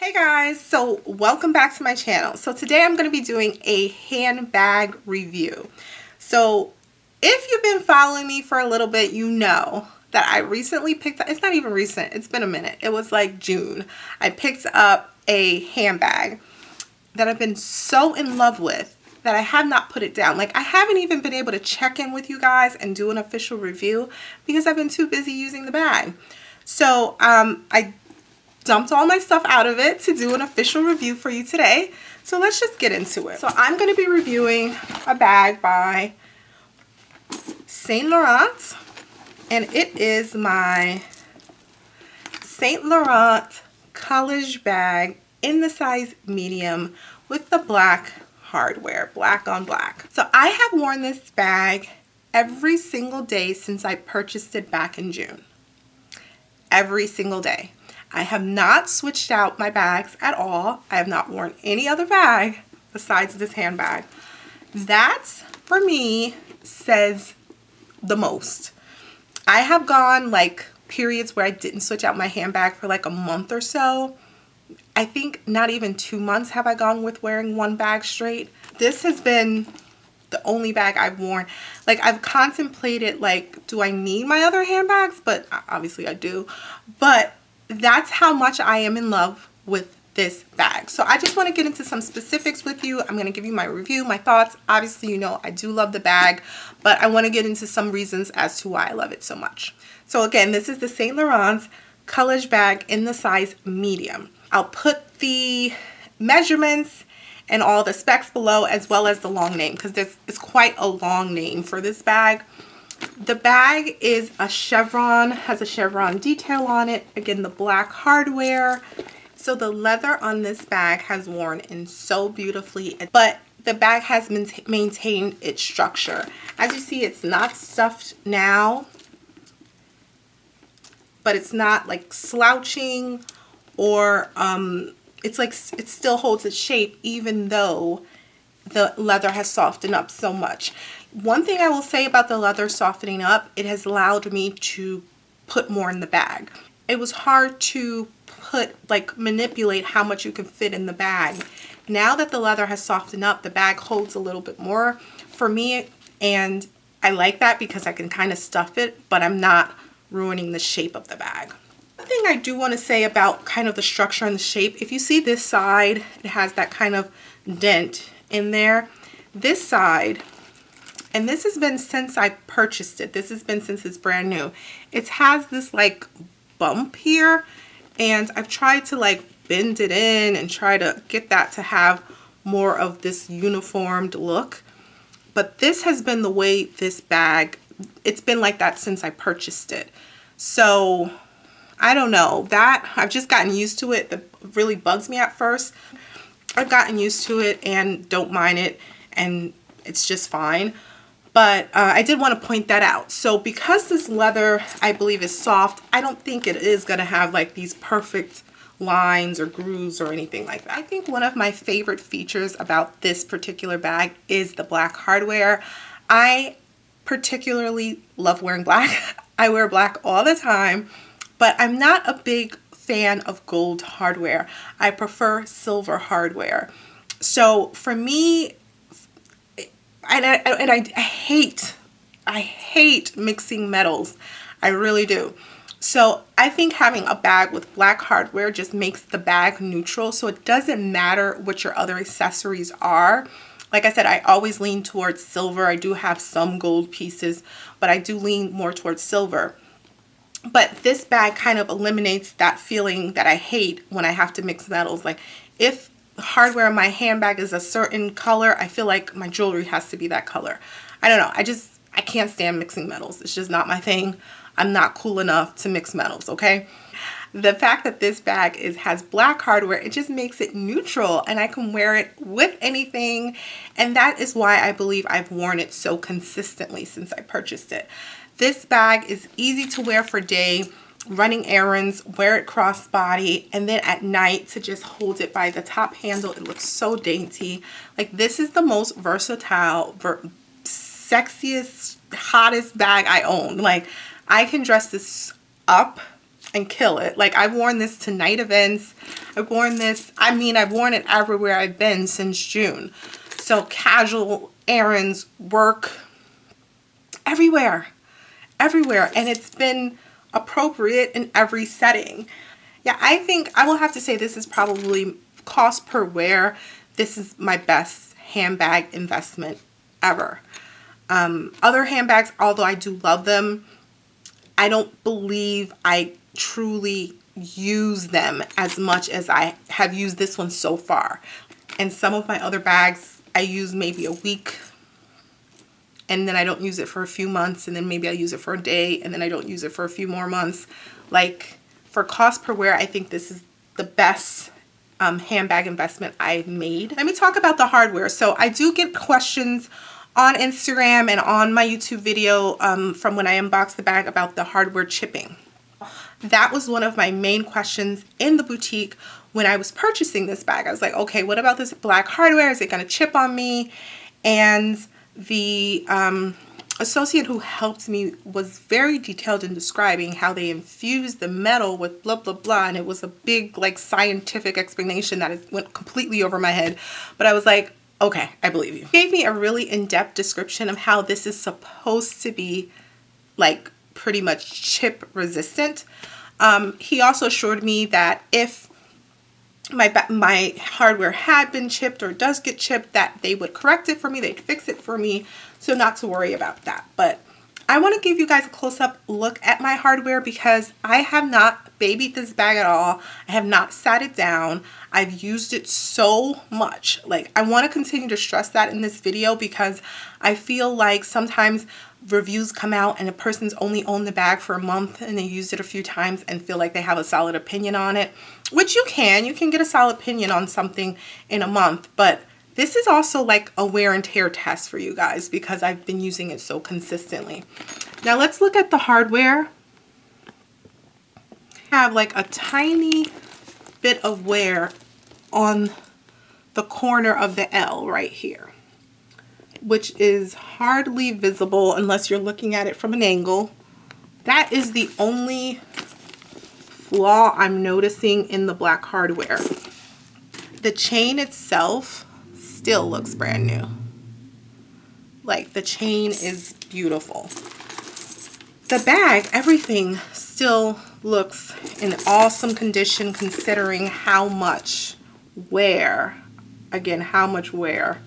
Hey guys, so welcome back to my channel. So today I'm going to be doing a handbag review. So if you've been following me for a little bit, you know that I recently picked up, it's not even recent, it's been a minute. It was like June. I picked up a handbag that I've been so in love with that I have not put it down. Like I haven't even been able to check in with you guys and do an official review because I've been too busy using the bag. So I dumped all my stuff out of it to do an official review for you today. So let's just get into it. So I'm going to be reviewing a bag by Saint Laurent, and it is my Saint Laurent Collège bag in the size medium with the black hardware, black on black. So I have worn this bag every single day since I purchased it back in June. Every single day. I have not switched out my bags at all. I have not worn any other bag besides this handbag. That, for me, says the most. I have gone like periods where I didn't switch out my handbag for like a month or so. I think not even 2 months have I gone with wearing one bag straight. This has been the only bag I've worn. Like I've contemplated like, do I need my other handbags? But obviously I do. But that's how much I am in love with this bag. So I just want to get into some specifics with you. I'm going to give you my review, my thoughts. Obviously, you know, I do love the bag, but I want to get into some reasons as to why I love it so much. So again, this is the Saint Laurent's Collège bag in the size medium. I'll put the measurements and all the specs below, as well as the long name, because it's quite a long name for this bag. The bag is a chevron, has a chevron detail on it. Again, the black hardware. So the leather on this bag has worn in so beautifully, but the bag has maintained its structure. As you see, it's not stuffed now, but it's not like slouching or it's like it still holds its shape even though the leather has softened up so much. One thing I will say about the leather softening up, it has allowed me to put more in the bag. It was hard to manipulate how much you can fit in the bag. Now that the leather has softened up, the bag holds a little bit more for me, and I like that because I can kind of stuff it, but I'm not ruining the shape of the bag. One thing I do want to say about kind of the structure and the shape, if you see this side, it has that kind of dent in there. This side, and this has been since I purchased it, this has been since it's brand new, it has this like bump here, and I've tried to like bend it in and try to get that to have more of this uniformed look, but this has been the way this bag, it's been like that since I purchased it. So I don't know, that I've just gotten used to it. That really bugs me at first. I've gotten used to it and don't mind it, and it's just fine. But I did want to point that out. So because this leather, I believe, is soft, I don't think it is going to have like these perfect lines or grooves or anything like that. I think one of my favorite features about this particular bag is the black hardware. I particularly love wearing black. I wear black all the time, but I'm not a big fan of gold hardware. I prefer silver hardware. So for me, I hate mixing metals. I really do. So I think having a bag with black hardware just makes the bag neutral, so it doesn't matter what your other accessories are. Like I said, I always lean towards silver. I do have some gold pieces, but I do lean more towards silver. But this bag kind of eliminates that feeling that I hate when I have to mix metals. Like if hardware in my handbag is a certain color, I feel like my jewelry has to be that color. I don't know. I can't stand mixing metals. It's just not my thing. I'm not cool enough to mix metals, okay? The fact that this bag has black hardware, it just makes it neutral, and I can wear it with anything, and that is why I believe I've worn it so consistently since I purchased it. This bag is easy to wear for day, running errands, wear it crossbody, and then at night to just hold it by the top handle. It looks so dainty. Like this is the most versatile, sexiest, hottest bag I own. Like I can dress this up and kill it. Like, I've worn this to night events. I've worn this, I mean, I've worn it everywhere I've been since June. So casual, errands, work, everywhere, everywhere. And it's been appropriate in every setting. Yeah, I think I will have to say this is probably cost per wear. This is my best handbag investment ever. Other handbags, although I do love them, I don't believe I truly use them as much as I have used this one so far. And some of my other bags, I use maybe a week, and then I don't use it for a few months, and then maybe I use it for a day, and then I don't use it for a few more months. Like, for cost per wear, I think this is the best handbag investment I've made. Let me talk about the hardware. So I do get questions on Instagram and on my YouTube video from when I unboxed the bag about the hardware chipping. That was one of my main questions in the boutique when I was purchasing this bag. I was like, okay, what about this black hardware? Is it going to chip on me? And the associate who helped me was very detailed in describing how they infused the metal with blah, blah, blah. And it was a big, like, scientific explanation that went completely over my head. But I was like, okay, I believe you. He gave me a really in-depth description of how this is supposed to be, like, pretty much chip resistant. He also assured me that if my hardware had been chipped or does get chipped, that they would correct it for me, they'd fix it for me, so not to worry about that. But I want to give you guys a close-up look at my hardware because I have not babied this bag at all. I have not sat it down. I've used it so much. Like, I want to continue to stress that in this video because I feel like sometimes reviews come out and a person's only owned the bag for a month and they used it a few times and feel like they have a solid opinion on it, which you can get a solid opinion on something in a month. But this is also like a wear and tear test for you guys because I've been using it so consistently. Now let's look at the hardware. I have like a tiny bit of wear on the corner of the L right here, which is hardly visible unless you're looking at it from an angle. That is the only flaw I'm noticing in the black hardware. The chain itself still looks brand new. Like, the chain is beautiful. The bag, everything still looks in awesome condition considering how much wear. Again, how much wear.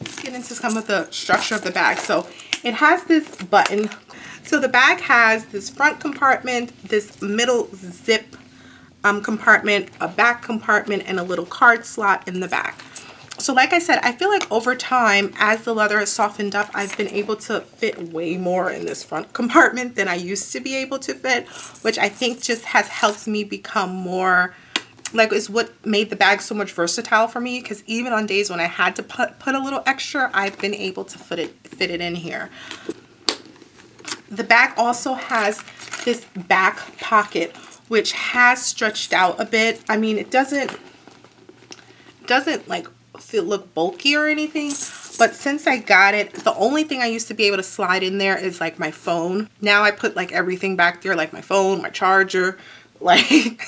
Let's get into some of the structure of the bag. So it has this button. So the bag has this front compartment, this middle zip compartment, a back compartment, and a little card slot in the back. So like I said, I feel like over time, as the leather has softened up, I've been able to fit way more in this front compartment than I used to be able to fit, which I think just has helped me become more, like, is what made the bag so much versatile for me, because even on days when I had to put a little extra, I've been able to fit it in here. The bag also has this back pocket, which has stretched out a bit. I mean, it doesn't like look bulky or anything, but since I got it, the only thing I used to be able to slide in there is like my phone. Now I put like everything back there, like my phone, my charger, like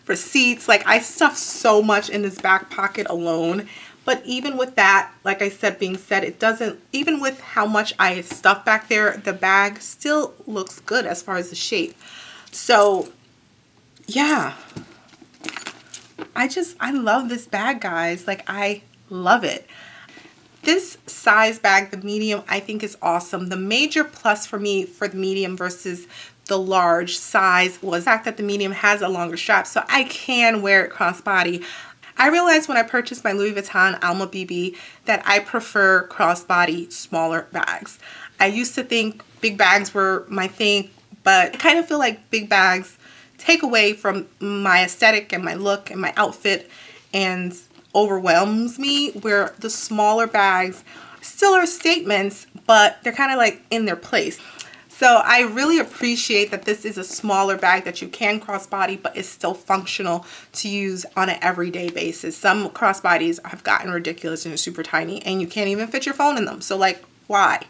receipts. Like, I stuff so much in this back pocket alone. But even with that, like I said, being said, it doesn't, even with how much I stuff back there, the bag still looks good as far as the shape. So yeah, I love this bag, guys. Like, I love it. This size bag, the medium, I think is awesome. The major plus for me for the medium versus the large size was the fact that the medium has a longer strap, so I can wear it crossbody. I realized when I purchased my Louis Vuitton Alma BB that I prefer crossbody smaller bags. I used to think big bags were my thing, but I kind of feel like big bags take away from my aesthetic and my look and my outfit and overwhelms me, where the smaller bags still are statements, but they're kind of like in their place. So I really appreciate that this is a smaller bag that you can crossbody, but is still functional to use on an everyday basis. Some crossbodies have gotten ridiculous and are super tiny and you can't even fit your phone in them. So like, why?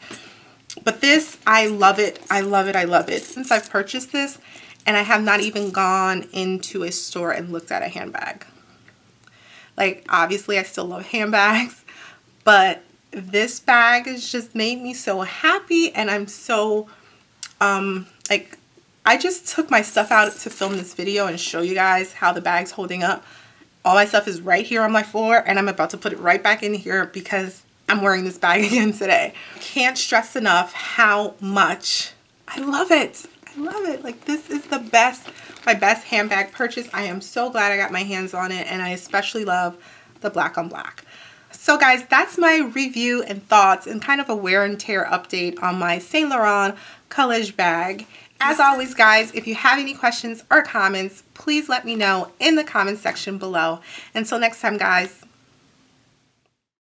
But this, I love it. I love it. I love it. Since I've purchased this, and I have not even gone into a store and looked at a handbag. Like, obviously I still love handbags, but this bag has just made me so happy, and I'm so like, I just took my stuff out to film this video and show you guys how the bag's holding up. All my stuff is right here on my floor, and I'm about to put it right back in here because I'm wearing this bag again today. Can't stress enough how much I love it. I love it. Like, this is the best, my best handbag purchase. I am so glad I got my hands on it, and I especially love the black on black. So guys, that's my review and thoughts and kind of a wear and tear update on my Saint Laurent Collège bag. As always, guys, if you have any questions or comments, please let me know in the comments section below. Until next time, guys.